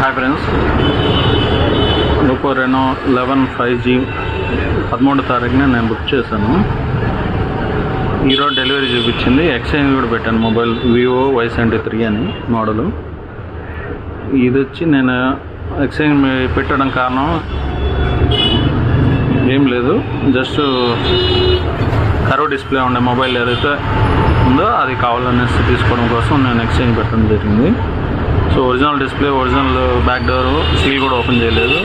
Hi friends, Oppo Reno 11 5G 13వ తారీఖున నేను book చేశాను. ఈరోజు డెలివరీ చూపించింది. ఎక్స్చేంజ్ కూడా పెట్టాను. మొబైల్ Vivo Y73 అని మోడలు. ఇది వచ్చి నేను ఎక్స్చేంజ్ పెట్టడం కారణం ఏం లేదు, జస్ట్ కర్వ్ డిస్ప్లే ఉండే మొబైల్ ఏదైతే ఉందో అది కావాలనేసి తీసుకోవడం కోసం నేను ఎక్స్చేంజ్ పెట్టడం జరిగింది. So original display, original back door, sleeve కూడా ఓపెన్ చేయలేదు,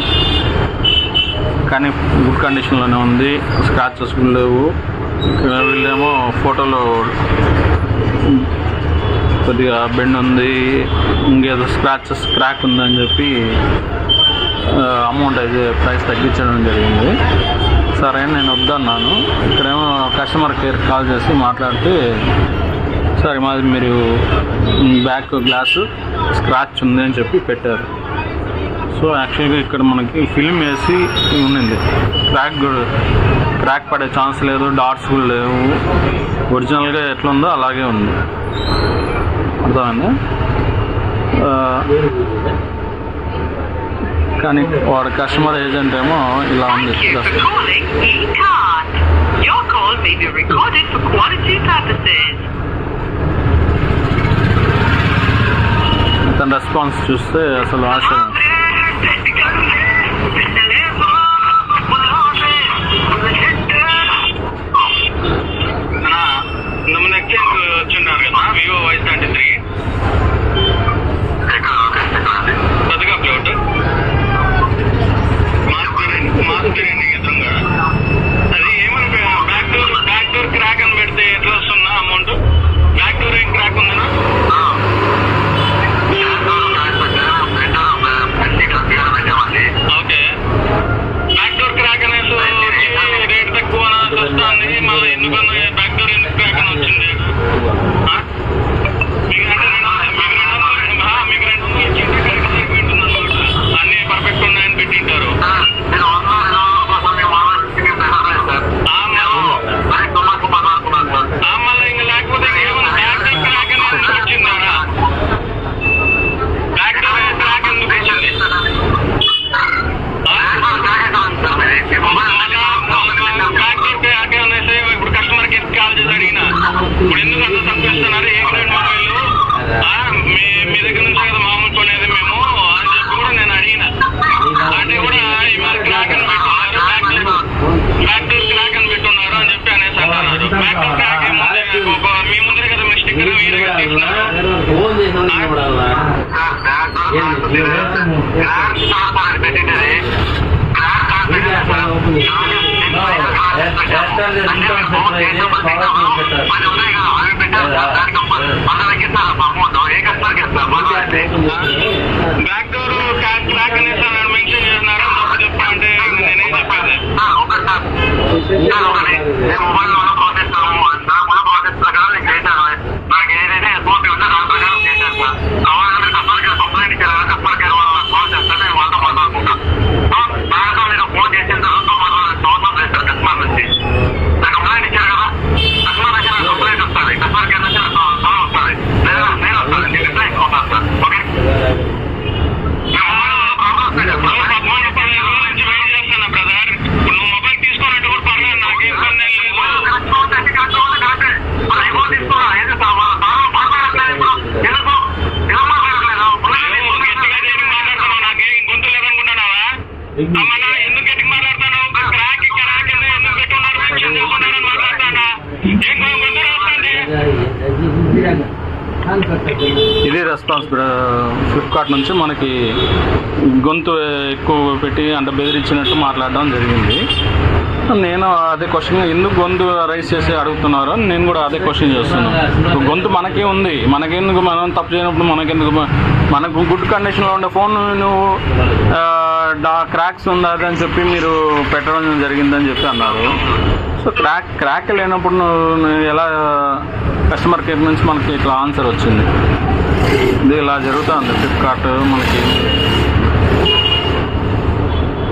కానీ గుడ్ కండిషన్లోనే ఉంది. స్క్రాచెస్ లేవు. వీళ్ళేమో ఫోటోలో కొద్దిగా బెండ్ ఉంది, ఇంకేదో స్క్రాచెస్ క్రాక్ ఉందని చెప్పి అమౌంట్ అయితే ప్రైస్ తగ్గించడం జరిగింది. సరే నేను వద్దన్నాను. ఇక్కడేమో కస్టమర్ కేర్ కాల్ చేసి మాట్లాడితే, సరే మాది మీరు బ్యాక్ గ్లాసు స్క్రాచ్ ఉంది అని చెప్పి పెట్టారు. సో యాక్చువల్గా ఇక్కడ మనకి ఫిల్మ్ వేసి ఉండింది. క్రాక్ పడే ఛాన్స్ లేదు, డాట్స్ కూడా లేవు. ఒరిజినల్గా ఎట్లా ఉందో అలాగే ఉంది. అర్థమైందా? కానీ వాడు కస్టమర్ ఏజెంట్ ఏమో ఇలా ఉంది. తన రెస్పాన్స్ చూస్తే అసలు ఆశ్చర్యం. Vivo Y73 పెద్దగా ప్లేట్ మాస్ బిర్యానీ ఎదురుగా అది ఏమని బ్యాక్ డోర్ క్రాక్ అని పెడితే ఎట్లా వస్తున్నా అమౌంట్? బ్యాక్ డోర్ ఏం క్రాక్ ఉందన్నా? ఓకే, బ్యాక్ డోర్ క్రాక్ అనేసి రేట్ తక్కువ వస్తుంది. మళ్ళీ ఎందుకు బ్యాక్ డోర్ ఎందుకు క్రాక్ అని వచ్చింది? అన్ని పర్ఫెక్ట్ ఉన్నాయని పెట్టింటారు. మళ్ళీ ఇంకా లేకపోతే ఏమన్నా బ్యాక్ డోర్ క్రాక్ అని ఎందుకు వచ్చిందారా? బ్యాక్ డోర్ క్రాక్ ఎందుకు వచ్చింది? బ్యాక్ డోర్ క్రాక్ అనేసి ఇప్పుడు కస్టమర్ కేర్ కాల్ చేసి అడిగినా, ఇప్పుడు ఎందుకు అంత తప్పిస్తున్నారు? ఏ గ్రేడ్ మొబైల్ మీ దగ్గర నుంచి కదా మామూలు కొనేది మేము అని చెప్పి కూడా నేను అడిగిన. అంటే కూడా ఇవాళ క్రాక్ అని పెట్టున్నారు, బ్యాక్ డోర్ క్రాక్ అని పెట్టున్నారు అని చెప్పి అనేసి అంటున్నారు. బ్యాక్ డోర్ క్రాక్ మీ ముందరే కదా మీ స్టిక్కర్ మీరే కదా తీసుకున్నారు. బ్యాక్ డోర్ క్రాక్ అనేసి మెన్షన్ చేస్తున్నారు అని చెప్పి అంటే నేనేం చెప్పేది? నాకు ఏదైతే ఎస్ఓపీ ఉందో దాని ప్రకారం చేశాను సార్. కావాలంటే కస్టమర్ కేర్ కంప్లైంట్ ఇచ్చారు, కస్టమర్ కేర్ కాల్ చేస్తాను, నేను వాళ్ళతో మాట్లాడుకుంటాను. దాంట్లో నేను ఫోన్ చేసిన తర్వాత మాట్లాడాల్సిన చేస్తారు కస్టమర్ నుంచి. నాకు కంప్లైంట్ ఇచ్చారు కదా, కస్టమర్ నుంచి నాకు కంప్లైంట్ వస్తుంది, కస్టమర్ కేర్ నుంచి నాకు కాల్ వస్తుంది, నేను వస్తాను, నేను రిప్లై ఇచ్చుకుంటాను సార్. ఓకే, ₹15 నుంచి వెయిట్ చేస్తాను బ్రదర్. ఇప్పుడు నువ్వు మొబైల్ తీసుకున్నట్టు కూడా పర్లేదు, నాకు ఇబ్బంది ఏం లేదు. అమ్మా ఎందుకు గట్టిగా మాట్లాడుతున్నావు? క్రాక్ ఎందుకు పెట్టున్నారు, మెన్షన్ చేసుకున్నారని మాట్లాడతానా? ఏం గొంతు రాస్తుంది? ఇది రెస్పాన్స్ ఫ్లిప్కార్ట్ నుంచి మనకి గొంతు ఎక్కువ పెట్టి అంటే బెదిరించినట్టు మాట్లాడడం జరిగింది. నేను అదే క్వశ్చన్, ఎందుకు గొంతు రైజ్ చేసి అడుగుతున్నారు అని నేను కూడా అదే క్వశ్చన్ చేస్తున్నాను. గొంతు మనకే ఉంది, మనకెందుకు, మనం తప్పు చేయనప్పుడు మనకెందుకు? మనకు గుడ్ కండిషన్లో ఉండే ఫోన్ నువ్వు క్రాక్స్ ఉందా అని చెప్పి మీరు పెట్టడం జరిగిందని చెప్పి అన్నారు. సో క్రాక్ లేనప్పుడు నువ్వు ఎలా కస్టమర్ కేర్ నుంచి మనకి ఇట్లా ఆన్సర్ వచ్చింది? ఇది ఇలా జరుగుతుంది ఫ్లిప్కార్ట్ మనకి.